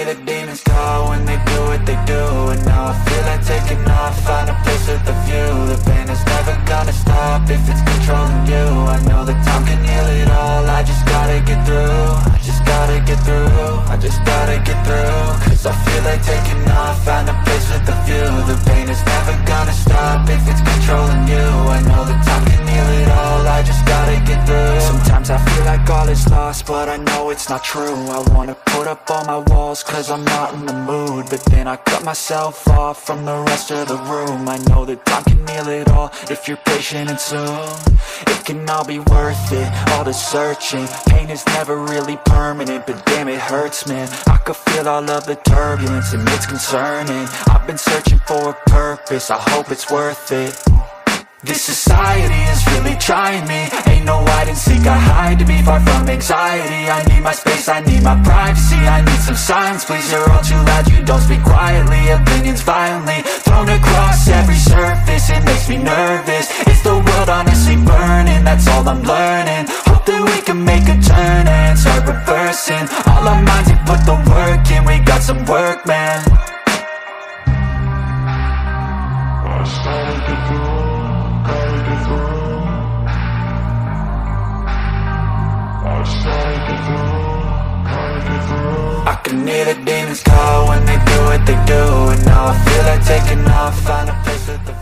hear the demons call when they do what they do. And now I feel like taking off, find a place with a view. The pain is never gonna stop if it's controlling you. I know that time can heal it all, I just gotta get through. I just gotta get through, I just gotta get through. Cause I feel like taking off, find a place with a view. The pain is never gonna stop if it's controlling you. I know that time can heal it all, I just gotta get through. Sometimes I feel like all is lost, but I know it's not true. I wanna put up all my walls cause I'm not in the mood, but then I cut myself off from the rest of the room. I know that time can heal it all if you're patient and soon it can all be worth it, all the searching. Pain is never really permanent, but damn it hurts, man. I could feel all of the turbulence and it's concerning. I've been searching for a purpose, I hope it's worth it. This society is really trying me. Ain't no hide and seek, I hide to be far from anxiety. I need my space, I need my privacy. I need some silence, please, you're all too loud. You don't speak quietly, opinions violently thrown across every surface. It makes me nervous, it's the world honestly burning. That's all I'm learning, hope that we can make a turn and start reversing. All our minds and put the work in, we got some work, man. I can hear the demons call when they do what they do. And now I feel like taking off, find a place with the